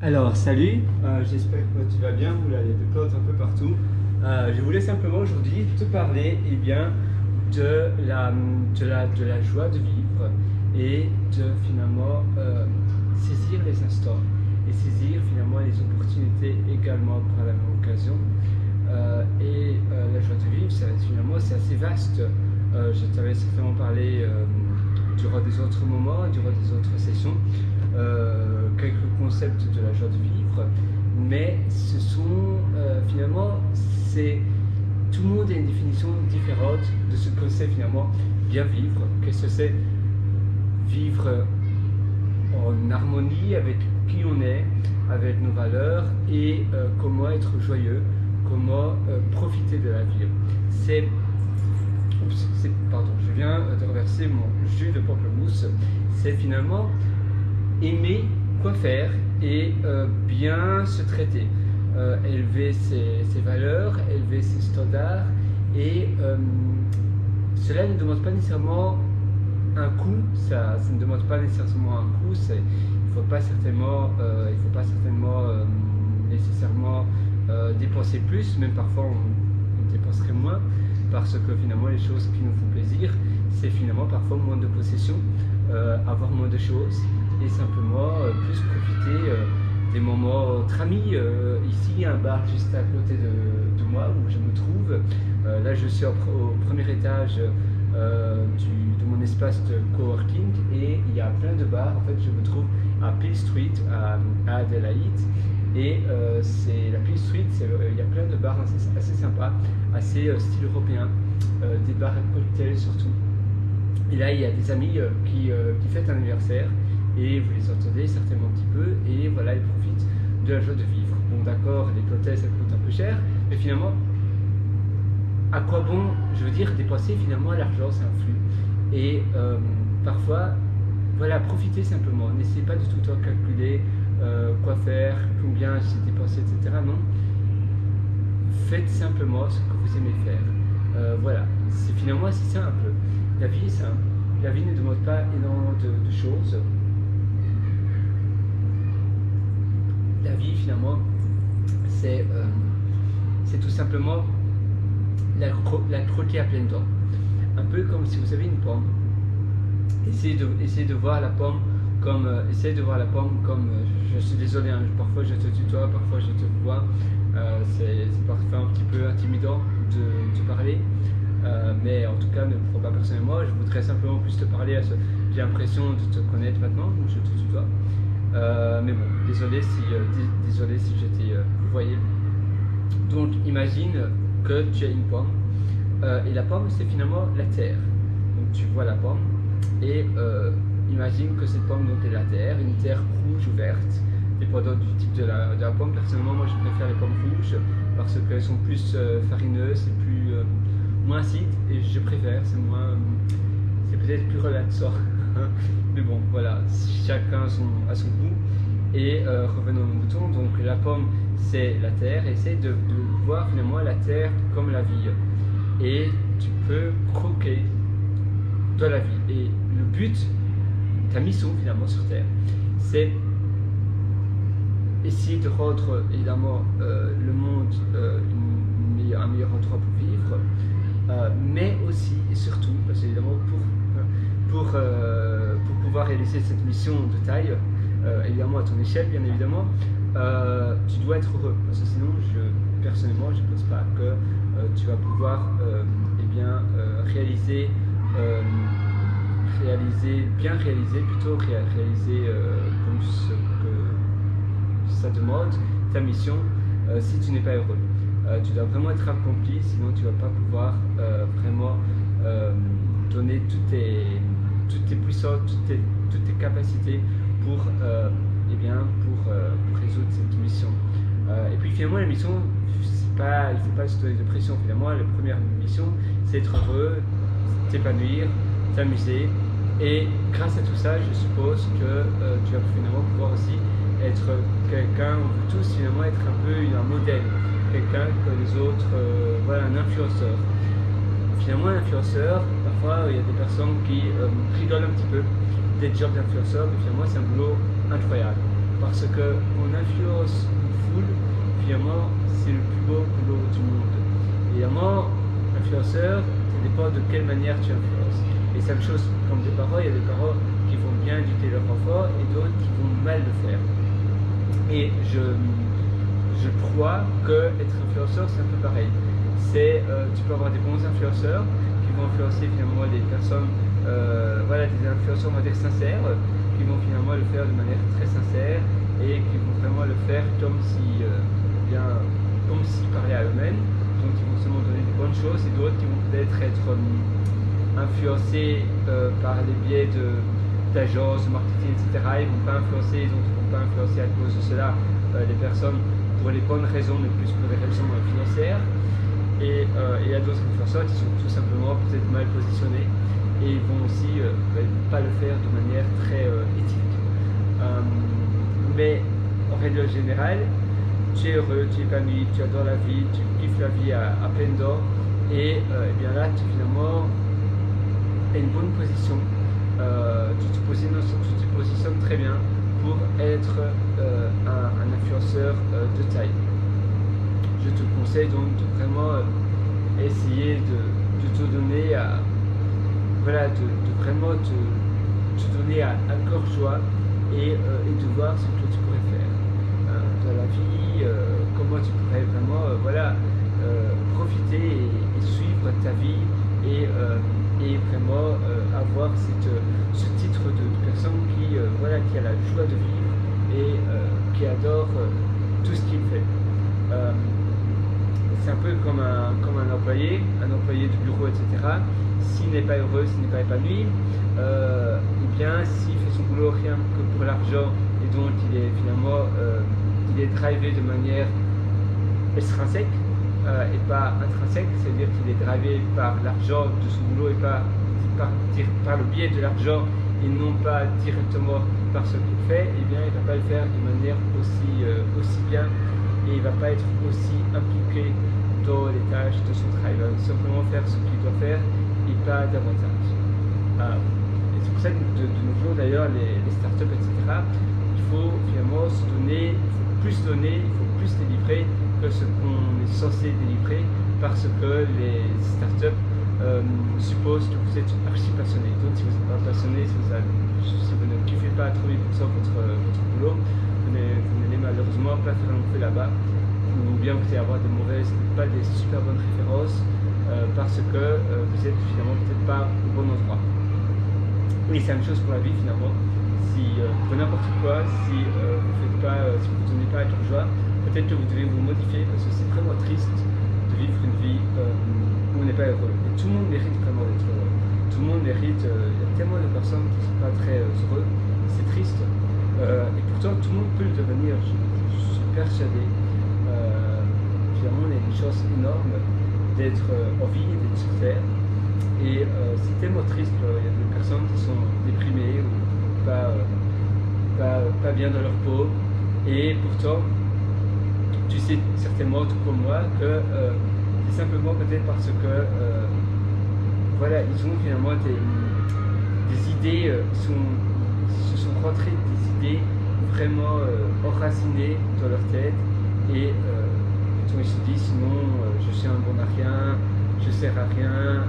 Alors, salut, j'espère que tu vas bien. Oula, il y a des plantes un peu partout. Je voulais simplement aujourd'hui te parler de la joie de vivre et de finalement saisir les instants et saisir finalement les opportunités également par la même occasion. La joie de vivre, finalement, c'est assez vaste. Je t'avais certainement parlé durant des autres moments, durant des autres sessions. Quelques concepts de la joie de vivre, mais ce sont finalement, tout le monde a une définition différente de ce que c'est finalement bien vivre. Qu'est-ce que c'est vivre en harmonie avec qui on est, avec nos valeurs et comment être joyeux, comment profiter de la vie. Pardon, je viens de renverser mon jus de pamplemousse. C'est finalement aimer quoi faire et bien se traiter, élever ses valeurs, élever ses standards, et cela ne demande pas nécessairement un coût. Ça ne demande pas nécessairement un coût. Il ne faut pas certainement, nécessairement dépenser plus. Même parfois on dépenserait moins, parce que finalement les choses qui nous font plaisir, c'est finalement parfois moins de possessions, avoir moins de choses et simplement plus profiter des moments entre amis. Ici, il y a un bar juste à côté de moi où je me trouve. Là, je suis au premier étage de mon espace de coworking, et il y a plein de bars. En fait, je me trouve à Peel Street, à Adelaide. Et c'est la Peel Street, il y a plein de bars assez sympas, assez style européen, des bars à cocktails surtout. Et là, il y a des amis qui fêtent un anniversaire, et vous les entendez certainement un petit peu, et voilà, ils profitent de la joie de vivre. Bon, d'accord, les cocktails ça coûte un peu cher, mais finalement, à quoi bon, je veux dire, dépenser finalement l'argent, c'est un flux. Et parfois, voilà, profitez simplement, n'essayez pas du tout de calculer quoi faire, combien j'ai dépensé, etc. Non, faites simplement ce que vous aimez faire. Voilà, c'est finalement assez simple. La vie est simple, la vie ne demande pas énormément de choses. La vie finalement, c'est tout simplement la croquer à pleines dents. Un peu comme si vous avez une pomme. Essayez de voir la pomme comme, je suis désolé, hein, parfois je te tutoie, parfois je te vois, c'est parfois un petit peu intimidant de parler, mais en tout cas ne prends pas personnellement. Je voudrais simplement plus te parler, j'ai l'impression de te connaître maintenant, donc je te tutoie, mais bon, désolé si j'étais voyé. Donc imagine que tu as une pomme, et la pomme c'est finalement la terre. Donc tu vois la pomme, et imagine que cette pomme donc est la terre, une terre rouge ou verte, dépendant du type de la pomme. Personnellement, moi je préfère les pommes rouges parce qu'elles sont plus farineuses, c'est moins acide, et je préfère, c'est peut-être plus relaxant. Mais bon, voilà, chacun a son goût. Et revenons aux moutons. Donc la pomme c'est la terre, et essaye de voir finalement la terre comme la vie, et tu peux croquer de la vie. Et le but, ta mission finalement sur terre, c'est essayer de rendre évidemment le monde un meilleur endroit pour vivre, mais aussi et surtout, parce qu'évidemment pour pouvoir réaliser cette mission de taille, évidemment à ton échelle bien évidemment, tu dois être heureux, parce que sinon personnellement je ne pense pas que tu vas pouvoir réaliser comme ce que ça demande, ta mission, si tu n'es pas heureux. Tu dois vraiment être accompli, sinon tu ne vas pas pouvoir vraiment donner toutes tes puissances, toutes tes capacités pour résoudre cette mission. Et puis finalement la mission, il ne faut pas se donner de pression. Finalement la première mission c'est être heureux, t'épanouir, t'amuser, et grâce à tout ça je suppose que tu vas finalement pouvoir aussi être quelqu'un, on veut tous finalement être un peu un modèle, quelqu'un que les autres, voilà, un influenceur. Finalement un influenceur, parfois il y a des personnes qui rigolent un petit peu des jobs d'influenceur, mais finalement c'est un boulot incroyable. Parce qu'on influence une foule, finalement, c'est le plus beau boulot du monde. Évidemment, influenceur, ça dépend de quelle manière tu influences. Et c'est la même chose comme des parents, il y a des parents qui vont bien éduquer leur enfant et d'autres qui vont mal le faire. Et je crois que être influenceur, c'est un peu pareil. Tu peux avoir des bons influenceurs qui vont influencer finalement des personnes, des influenceurs, on va dire, sincères, qui vont finalement le faire de manière très sincère et qui vont vraiment le faire comme s'ils parlaient à eux-mêmes. Donc ils vont seulement donner des bonnes choses, et d'autres qui vont peut-être être influencés par les biais d'agences, de marketing, etc. Ils ne vont pas influencer, ils ne vont pas influencer à cause de cela les personnes pour les bonnes raisons, mais plus pour des raisons financières. Et il y a d'autres influenceurs qui sont tout simplement peut-être mal positionnés et ils vont aussi pas le faire de manière très éthique. Mais en règle générale, tu es heureux, tu es épanoui, tu adores la vie, tu kiffes la vie à pleine dents, et bien là, tu finalement as une bonne position. Tu te positionnes très bien pour être un influenceur de taille. Je te conseille donc de vraiment essayer de te donner de vraiment te donner à cœur joie et de voir ce que tu pourrais faire dans la vie, comment tu pourrais vraiment profiter et suivre ta vie et vraiment avoir ce titre de personne qui a la joie de vivre et qui adore tout ce qu'il fait. C'est un peu comme un employé de bureau, etc. S'il n'est pas heureux, s'il n'est pas épanoui, s'il fait son boulot rien que pour l'argent, et donc il est finalement drivé de manière extrinsèque et pas intrinsèque, c'est-à-dire qu'il est drivé par l'argent de son boulot et pas par le biais de l'argent et non pas directement par ce qu'il fait, il ne va pas le faire de manière aussi bien, et il ne va pas être aussi impliqué dans les tâches de son travail. Il va simplement faire ce qu'il doit faire et pas davantage. Et c'est pour ça que de nos jours d'ailleurs, les startups, etc., il faut finalement se donner, il faut plus donner, il faut plus délivrer que ce qu'on est censé délivrer, parce que les startups supposent que vous êtes archi passionné. Donc si vous n'êtes pas passionné, si vous ne kiffez pas à 30% votre boulot, vous n'allez malheureusement pas faire long feu là-bas, ou bien vous allez avoir pas des super bonnes références parce que vous êtes finalement peut-être pas au bon endroit. Et c'est la même chose pour la vie finalement. Pour n'importe quoi, si vous ne donnez pas à cœur joie, peut-être que vous devez vous modifier, parce que c'est vraiment triste de vivre une vie où on n'est pas heureux. Et tout le monde mérite vraiment d'être heureux. Tout le monde mérite, il y a tellement de personnes qui ne sont pas très heureux, c'est triste. Et pourtant tout le monde peut le devenir, je suis persuadé. Finalement on a une chance énorme d'être en vie, d'être sur Terre. Et c'est tellement triste, il y a des personnes qui sont déprimées ou pas bien dans leur peau, et pourtant tu sais certainement tout comme moi que c'est simplement peut-être parce que ils ont finalement des idées, se sont rentrées des idées vraiment enracinées dans leur tête, et ils se disent sinon je suis un bon à rien, je sers à rien,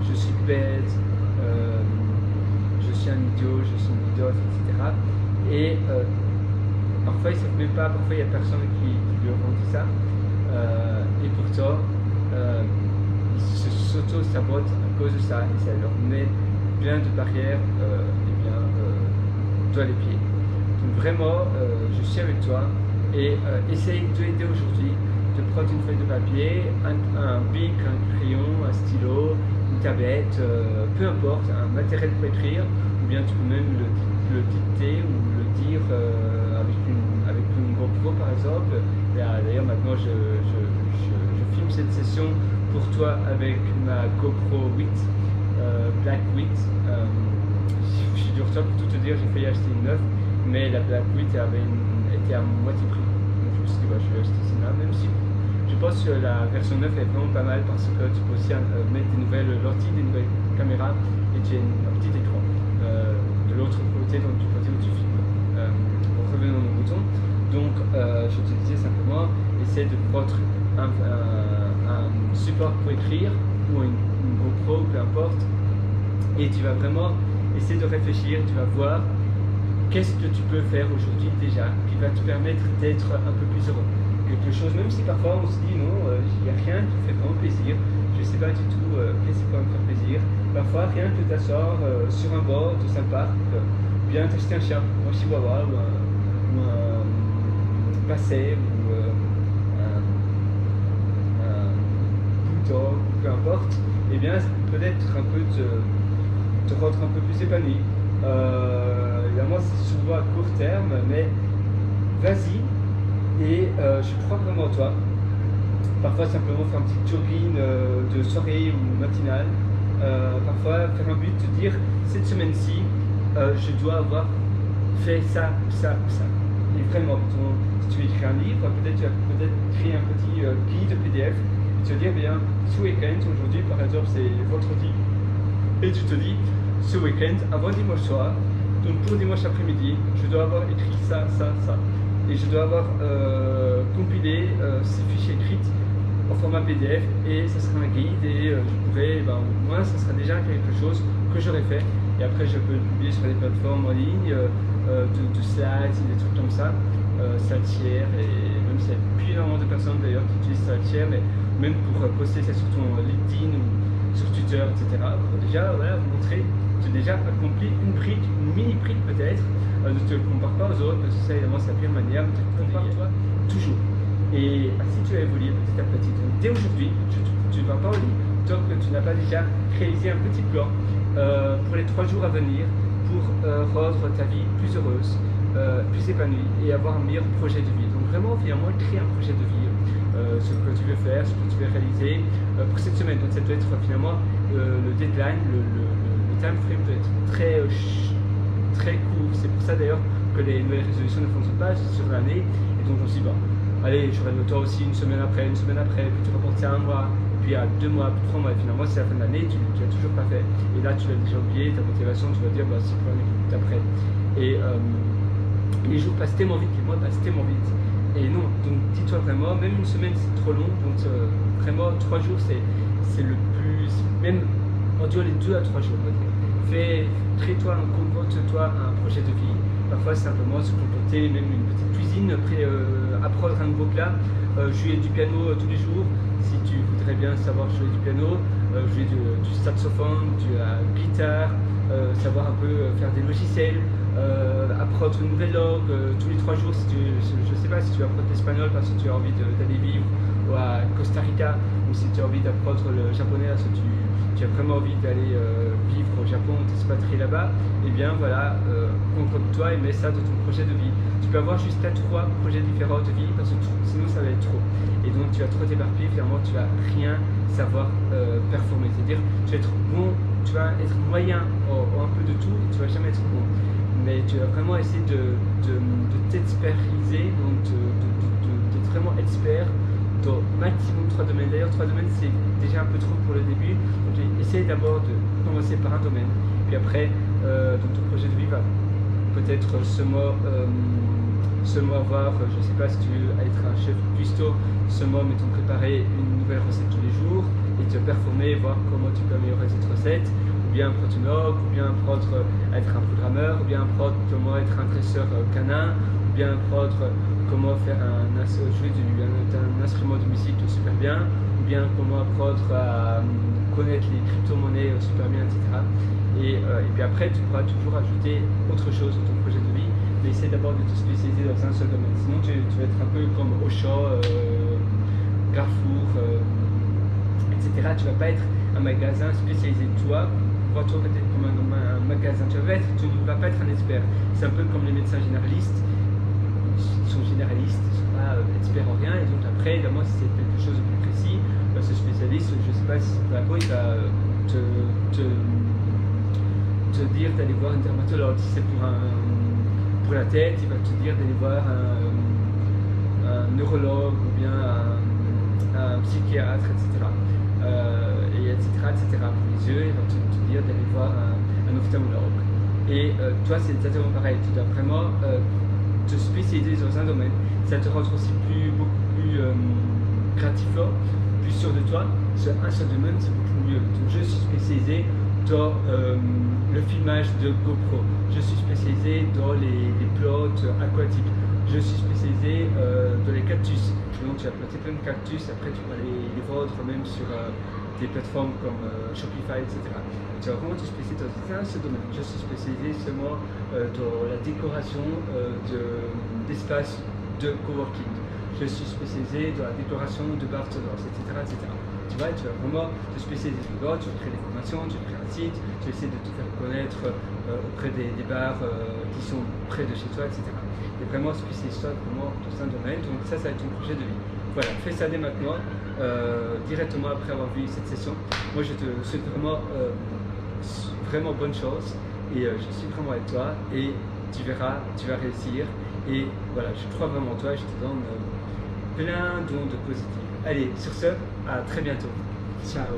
je suis bête, je suis un idiot, je suis une idiote, etc. Et parfois ils ne savent même pas, parfois il n'y a personne qui leur dit ça, et pourtant ils s'auto-sabotent à cause de ça, et ça leur met plein de barrières dans les pieds. Donc vraiment, je suis avec toi, et essaye de t'aider aujourd'hui, de prendre une feuille de papier, un bic, un crayon, un stylo, une tablette, peu importe, un matériel pour écrire, ou bien tu peux même le dicter ou le dire avec une GoPro par exemple. D'ailleurs maintenant je filme cette session pour toi avec ma GoPro 8, Black 8. Figure-toi, pour tout te dire, j'ai failli acheter une neuve, mais la Black 8 était à moitié prix. Donc je me suis dit, je vais acheter celle-là, même si je pense que la version 9 est vraiment pas mal, parce que tu peux aussi mettre des nouvelles lentilles, des nouvelles caméras, et tu as un petit écran de l'autre côté, donc du côté où tu filmes. revenons à nos moutons. Donc, je te disais simplement, essaie de prendre un support pour écrire ou une GoPro, peu importe, et tu vas vraiment essayer de réfléchir, tu vas voir qu'est-ce que tu peux faire aujourd'hui déjà qui va te permettre d'être un peu plus heureux. Quelque chose, même si parfois on se dit non, il n'y a rien qui me fait vraiment plaisir, je ne sais pas du tout qu'est-ce qui va me faire plaisir. Parfois, rien que t'asseoir sur un bord de un parc, bien t'acheter un chien, un chihuahua ou un basset ou un bulldog, peu importe, et bien peut-être un peu te rendre un peu plus épanoui. Évidemment, c'est souvent à court terme, mais vas-y et je crois vraiment en toi. Parfois, simplement faire un petit jogging de soirée ou matinale. Parfois, faire un but, te dire cette semaine-ci, je dois avoir fait ça, ça, ça. Et vraiment, si tu écris un livre, peut-être tu vas peut-être créer un petit guide PDF et te dire, bien, ce week-end, aujourd'hui par exemple, c'est vendredi, et tu te dis, ce week-end, avant dimanche soir, donc pour dimanche après-midi, je dois avoir écrit ça, ça, ça. Et je dois avoir compilé ces fichiers écrits en format PDF et ça sera un guide et je pourrais, au moins ça sera déjà quelque chose que j'aurais fait. Et après je peux le publier sur des plateformes en ligne, de slides et des trucs comme ça, Saltier, et même s'il y a plus énormément de personnes d'ailleurs qui utilisent Saltier, mais même pour poster ça sur ton LinkedIn ou sur Twitter, etc. Pour déjà voilà, vous montrer que tu as déjà accompli une brique, une mini brique peut-être. Ne te compare pas aux autres parce que ça évidemment c'est la pire manière, de te comparer toi toujours. Et si tu as évolué petit à petit, donc dès aujourd'hui, tu ne vas pas au lit tant que tu n'as pas déjà réalisé un petit plan pour les 3 jours à venir pour rendre ta vie plus heureuse, plus épanouie et avoir un meilleur projet de vie. Donc vraiment finalement créer un projet de vie, ce que tu veux faire, ce que tu veux réaliser pour cette semaine. Donc ça doit être finalement le deadline, le time frame doit être très court. C'est pour ça d'ailleurs que les nouvelles résolutions ne fonctionnent pas sur l'année. Et donc on se dit, allez, j'aurai le temps aussi une semaine après, puis tu reportes ça à 1 mois, puis à 2 mois, puis 3 mois, et finalement c'est la fin de l'année, tu l'as toujours pas fait. Et là tu l'as déjà oublié, ta motivation, tu vas dire, c'est pour l'année d'après. Et les jours passent tellement vite, les mois passent tellement vite. Et non, donc dis-toi vraiment, même une semaine c'est trop long, donc vraiment 3 jours c'est le plus, même en duo les 2 à 3 jours. Crée-toi un projet de vie. Parfois simplement se comporter, même une petite cuisine, apprendre un nouveau plat, jouer du piano tous les jours, si tu voudrais bien savoir jouer du piano, jouer du saxophone, de la guitare, savoir un peu faire des logiciels, apprendre une nouvelle langue tous les 3 jours, si je ne sais pas si tu veux apprendre l'espagnol parce que tu as envie d'aller vivre à Costa Rica, ou si tu as envie d'apprendre le japonais parce que tu as vraiment envie d'aller vivre au Japon, t'expatrier là-bas, et bien voilà, compte-toi et mets ça dans ton projet de vie. Tu peux avoir jusqu'à 3 projets différents de vie parce que sinon ça va être trop. Et donc tu vas trop t'éparpiller, finalement tu vas rien savoir performer. C'est-à-dire tu vas être bon, tu vas être moyen en un peu de tout, et tu vas jamais être bon. Mais tu vas vraiment essayer de t'expériser, donc d'être vraiment expert dans maximum 3 domaines. D'ailleurs 3 domaines c'est déjà un peu trop pour le début, donc essaye d'abord de commencer par un domaine, puis après dans ton projet de vie va peut-être ce mois avoir, je ne sais pas si tu veux être un chef cuistot, ce mois mettons préparer une nouvelle recette tous les jours et te performer, voir comment tu peux améliorer cette recette, ou bien apprendre une langue, ou bien apprendre à être un programmeur, ou bien apprendre comment être un dresseur canin, ou bien apprendre comment faire jouer un instrument de musique super bien, ou bien comment apprendre à connaître les crypto-monnaies super bien, etc. Et puis après, tu pourras toujours ajouter autre chose dans ton projet de vie, mais essaie d'abord de te spécialiser dans un seul domaine. Sinon, tu vas être un peu comme Auchan, Carrefour, etc. Tu ne vas pas être un magasin spécialisé. Toi, vois-toi peut-être comme un magasin. Tu ne vas pas être un expert. C'est un peu comme les médecins généralistes. Ils sont généralistes, ils ne sont pas experts en rien, et donc après, évidemment, si c'est quelque chose de plus précis, ce spécialiste, je ne sais pas si c'est pour la peau, il va te dire d'aller voir un dermatologue. Si c'est pour la tête, il va te dire d'aller voir un neurologue ou bien un psychiatre, etc. Etc. Pour les yeux, il va te dire d'aller voir un ophtalmologue. Et toi, c'est exactement pareil. Tu dois vraiment te spécialiser dans un domaine, ça te rend aussi beaucoup plus gratifiant, plus sûr de toi. Sur un seul domaine, c'est beaucoup mieux. Donc, je suis spécialisé dans le filmage de GoPro, je suis spécialisé dans les plantes aquatiques, je suis spécialisé dans les cactus. Donc tu vas planter plein de cactus, après tu vas les vendre même sur des plateformes comme Shopify, etc. Tu vas vraiment te spécialiser dans un seul domaine. Je suis spécialisé seulement dans la décoration d'espaces de coworking. Je suis spécialisé dans la décoration de bars sonores, etc., etc. Tu vas vraiment te spécialiser dedans, tu vas créer des formations, tu vas créer un site, tu vas essayer de te faire connaître auprès des bars qui sont près de chez toi, etc. Et vraiment spécialise-toi vraiment dans un domaine, donc ça va être ton projet de vie. Voilà, fais ça dès maintenant, directement après avoir vu cette session. Moi je te souhaite vraiment bonne chance et je suis vraiment avec toi et tu verras, tu vas réussir. Et voilà, je crois vraiment en toi et je te donne plein d'ondes positives. Allez, sur ce, à très bientôt. Ciao.